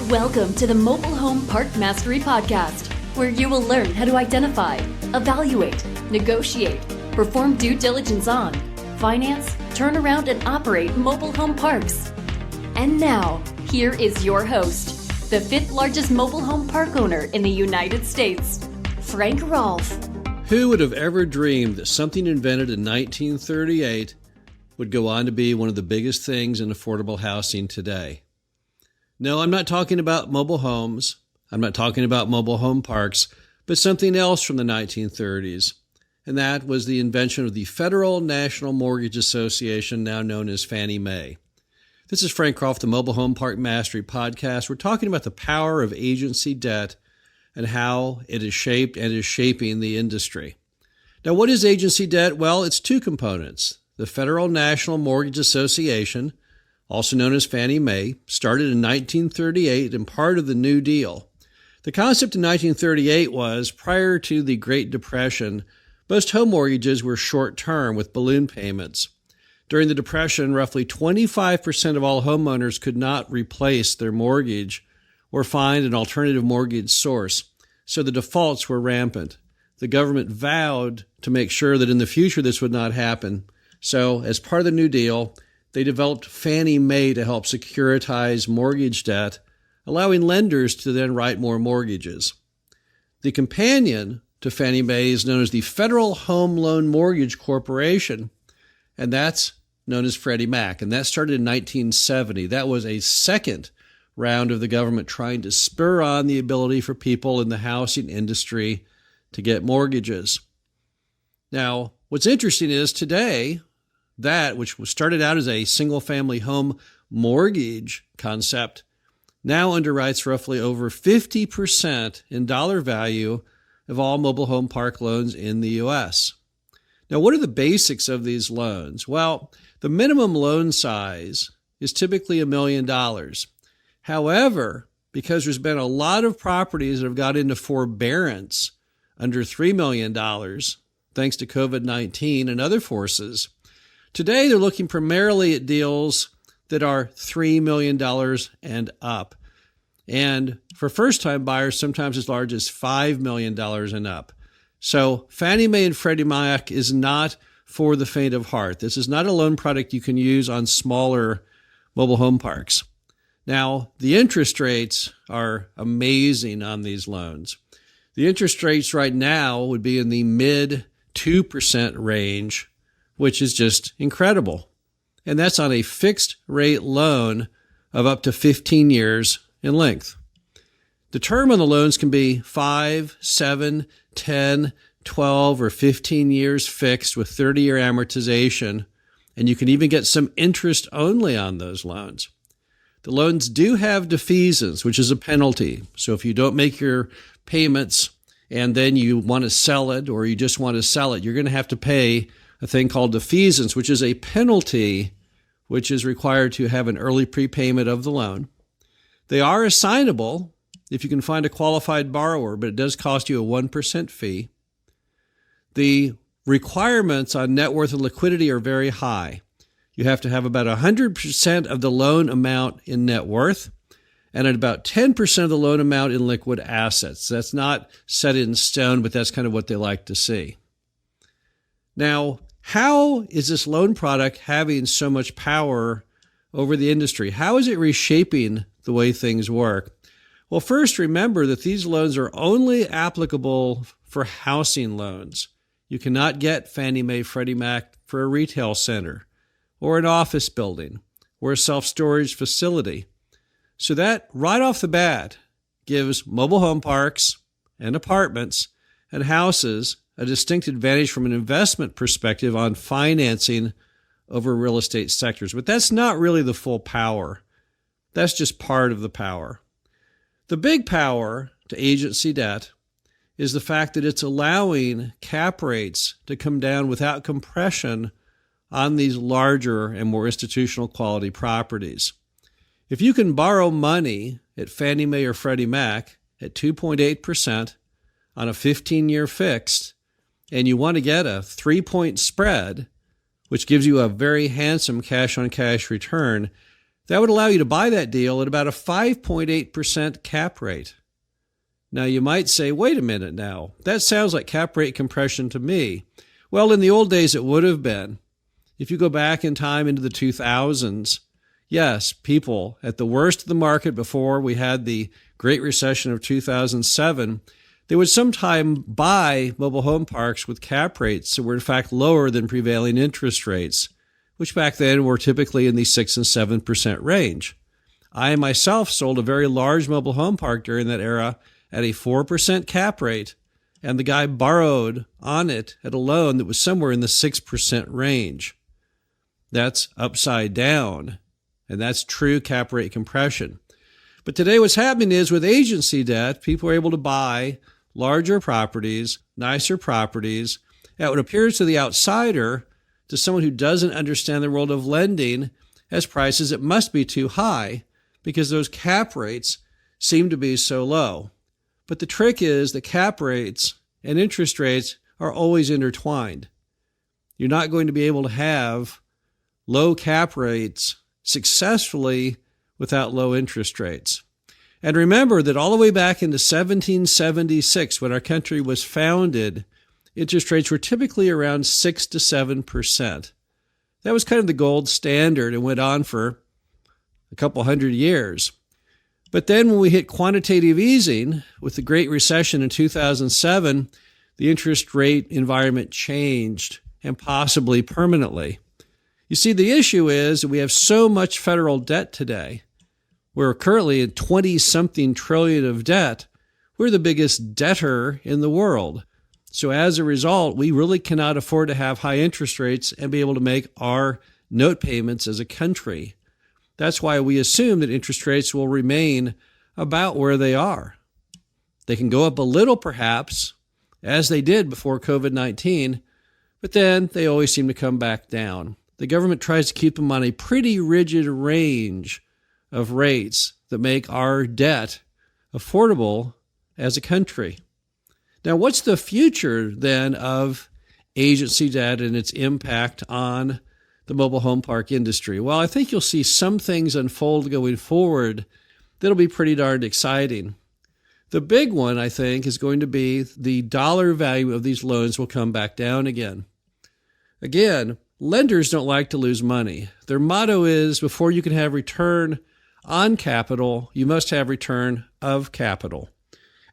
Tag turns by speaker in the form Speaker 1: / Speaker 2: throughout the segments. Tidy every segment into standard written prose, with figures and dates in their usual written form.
Speaker 1: Welcome to the Mobile Home Park Mastery Podcast, where you will learn how to identify, evaluate, negotiate, perform due diligence on, finance, turn around, and operate mobile home parks. And now, here is your host, the fifth largest mobile home park owner in the United States, Frank Rolfe.
Speaker 2: Who would have ever dreamed that something invented in 1938 would go on to be one of the biggest things in affordable housing today? No, I'm not talking about mobile homes. I'm not talking about mobile home parks, but something else from the 1930s. And that was the invention of the Federal National Mortgage Association, now known as Fannie Mae. This is Frank Rolfe, the Mobile Home Park Mastery Podcast. We're talking about the power of agency debt and how it has shaped and is shaping the industry. Now, what is agency debt? Well, it's two components. The Federal National Mortgage Association, also known as Fannie Mae, started in 1938 and part of the New Deal. The concept in 1938 was, prior to the Great Depression, most home mortgages were short-term with balloon payments. During the Depression, roughly 25% of all homeowners could not replace their mortgage or find an alternative mortgage source, so the defaults were rampant. The government vowed to make sure that in the future this would not happen. So, as part of the New Deal, they developed Fannie Mae to help securitize mortgage debt, allowing lenders to then write more mortgages. The companion to Fannie Mae is known as the Federal Home Loan Mortgage Corporation, and that's known as Freddie Mac, and that started in 1970. That was a second round of the government trying to spur on the ability for people in the housing industry to get mortgages. Now, what's interesting is today, that, which was started out as a single-family home mortgage concept, now underwrites roughly over 50% in dollar value of all mobile home park loans in the U.S. Now, what are the basics of these loans? Well, the minimum loan size is typically $1 million. However, because there's been a lot of properties that have got into forbearance under $3 million, thanks to COVID-19 and other forces, today, they're looking primarily at deals that are $3 million and up. And for first-time buyers, sometimes as large as $5 million and up. So Fannie Mae and Freddie Mac is not for the faint of heart. This is not a loan product you can use on smaller mobile home parks. Now, the interest rates are amazing on these loans. The interest rates right now would be in the mid 2% range, which is just incredible. And that's on a fixed rate loan of up to 15 years in length. The term on the loans can be 5, 7, 10, 12, or 15 years fixed with 30-year amortization, and you can even get some interest only on those loans. The loans do have defeasance, which is a penalty. So if you don't make your payments and then you want to sell it or you just want to sell it, you're going to have to pay a thing called defeasance, which is a penalty which is required to have an early prepayment of the loan. They are assignable if you can find a qualified borrower, but it does cost you a 1% fee. The requirements on net worth and liquidity are very high. You have to have about 100% of the loan amount in net worth and at about 10% of the loan amount in liquid assets. That's not set in stone, but that's kind of what they like to see. Now, how is this loan product having so much power over the industry? How is it reshaping the way things work? Well, first, remember that these loans are only applicable for housing loans. You cannot get Fannie Mae, Freddie Mac for a retail center or an office building or a self-storage facility. So that, right off the bat, gives mobile home parks and apartments and houses a distinct advantage from an investment perspective on financing over real estate sectors. But that's not really the full power. That's just part of the power. The big power to agency debt is the fact that it's allowing cap rates to come down without compression on these larger and more institutional quality properties. If you can borrow money at Fannie Mae or Freddie Mac at 2.8% on a 15-year fixed, and you want to get a 3-point spread, which gives you a very handsome cash-on-cash return, That would allow you to buy that deal at about a 5.8% cap rate. Now, you might say, wait a minute now, that sounds like cap rate compression to me. Well, in the old days, it would have been. If you go back in time into the 2000s, yes, people at the worst of the market before we had the Great Recession of 2007, they would sometime buy mobile home parks with cap rates that were in fact lower than prevailing interest rates, which back then were typically in the 6 and 7% range. I myself sold a very large mobile home park during that era at a 4% cap rate, and the guy borrowed on it at a loan that was somewhere in the 6% range. That's upside down, and that's true cap rate compression. But today what's happening is with agency debt, people are able to buy larger properties, nicer properties, at what appears to the outsider, to someone who doesn't understand the world of lending, as prices that must be too high because those cap rates seem to be so low. But the trick is that cap rates and interest rates are always intertwined. You're not going to be able to have low cap rates successfully without low interest rates. And remember that all the way back into 1776, when our country was founded, interest rates were typically around 6 to 7%. That was kind of the gold standard and went on for a couple hundred years. But then when we hit quantitative easing with the Great Recession in 2007, the interest rate environment changed, and possibly permanently. You see, the issue is that we have so much federal debt today. We're currently at 20-something trillion of debt. We're the biggest debtor in the world. So as a result, we really cannot afford to have high interest rates and be able to make our note payments as a country. That's why we assume that interest rates will remain about where they are. They can go up a little, perhaps, as they did before COVID-19, but then they always seem to come back down. The government tries to keep them on a pretty rigid range of rates that make our debt affordable as a country. Now, what's the future then of agency debt and its impact on the mobile home park industry? Well, I think you'll see some things unfold going forward that'll be pretty darned exciting. The big one, I think, is going to be the dollar value of these loans will come back down again. Again, lenders don't like to lose money. Their motto is, before you can have return on capital, you must have return of capital.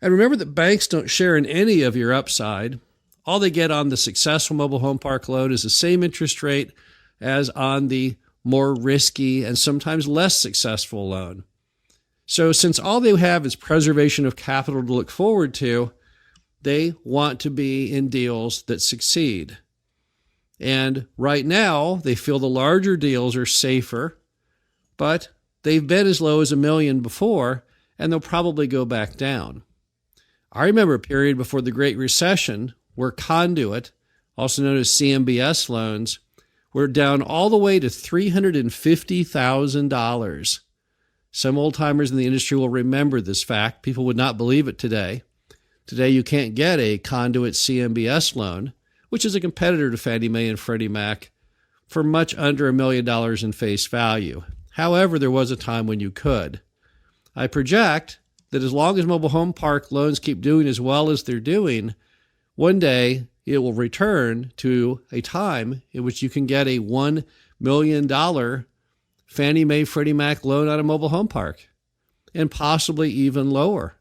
Speaker 2: And remember that banks don't share in any of your upside. All they get on the successful mobile home park loan is the same interest rate as on the more risky and sometimes less successful loan. So since all they have is preservation of capital to look forward to, they want to be in deals that succeed. And right now, they feel the larger deals are safer, but they've been as low as $1 million before, and they'll probably go back down. I remember a period before the Great Recession where conduit, also known as CMBS loans, were down all the way to $350,000. Some old-timers in the industry will remember this fact. People would not believe it today. Today, you can't get a conduit CMBS loan, which is a competitor to Fannie Mae and Freddie Mac, for much under $1 million in face value. However, there was a time when you could. I project that as long as mobile home park loans keep doing as well as they're doing, one day it will return to a time in which you can get a $1 million Fannie Mae, Freddie Mac loan on a mobile home park, and possibly even lower.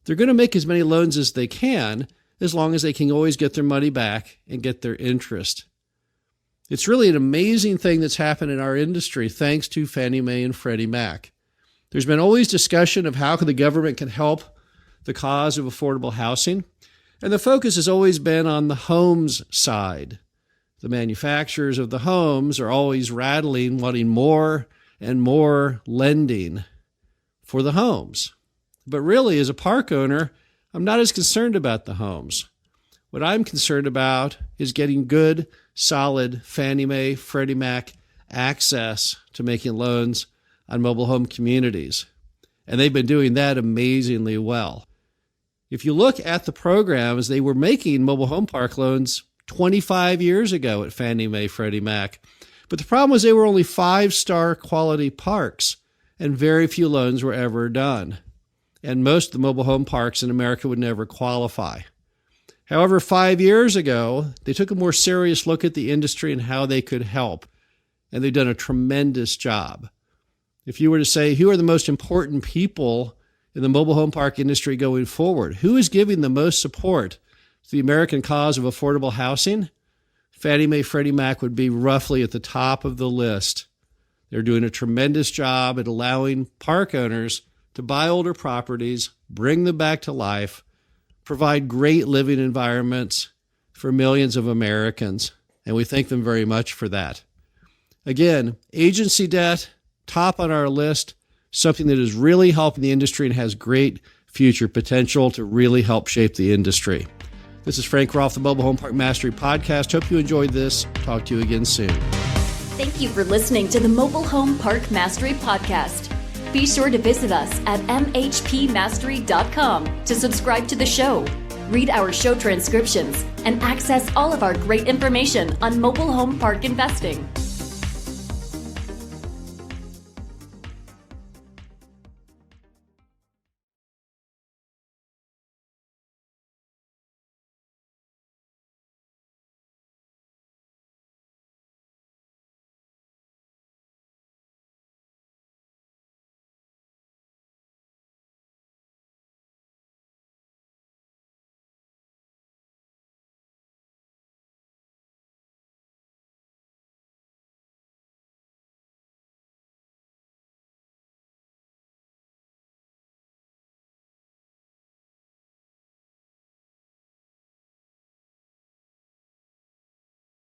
Speaker 2: They're going to make as many loans as they can, as long as they can always get their money back and get their interest. It's really an amazing thing that's happened in our industry thanks to Fannie Mae and Freddie Mac. There's been always discussion of how the government can help the cause of affordable housing, and the focus has always been on the homes side. The manufacturers of the homes are always rattling, wanting more and more lending for the homes. But really, as a park owner, I'm not as concerned about the homes. What I'm concerned about is getting good, solid Fannie Mae, Freddie Mac access to making loans on mobile home communities. And they've been doing that amazingly well. If you look at the programs, they were making mobile home park loans 25 years ago at Fannie Mae, Freddie Mac. But the problem was they were only 5-star quality parks. and very few loans were ever done. And most of the mobile home parks in America would never qualify. However, 5 years ago, they took a more serious look at the industry and how they could help, and they've done a tremendous job. If you were to say, who are the most important people in the mobile home park industry going forward? Who is giving the most support to the American cause of affordable housing? Fannie Mae, Freddie Mac would be roughly at the top of the list. They're doing a tremendous job at allowing park owners to buy older properties, bring them back to life, provide great living environments for millions of Americans, and we thank them very much for that. Again, agency debt, top on our list, something that is really helping the industry and has great future potential to really help shape the industry. This is Frank Rolfe, the Mobile Home Park Mastery Podcast. Hope you enjoyed this. Talk to you again soon.
Speaker 1: Thank you for listening to the Mobile Home Park Mastery Podcast. Be sure to visit us at mhpmastery.com to subscribe to the show, read our show transcriptions, and access all of our great information on mobile home park investing.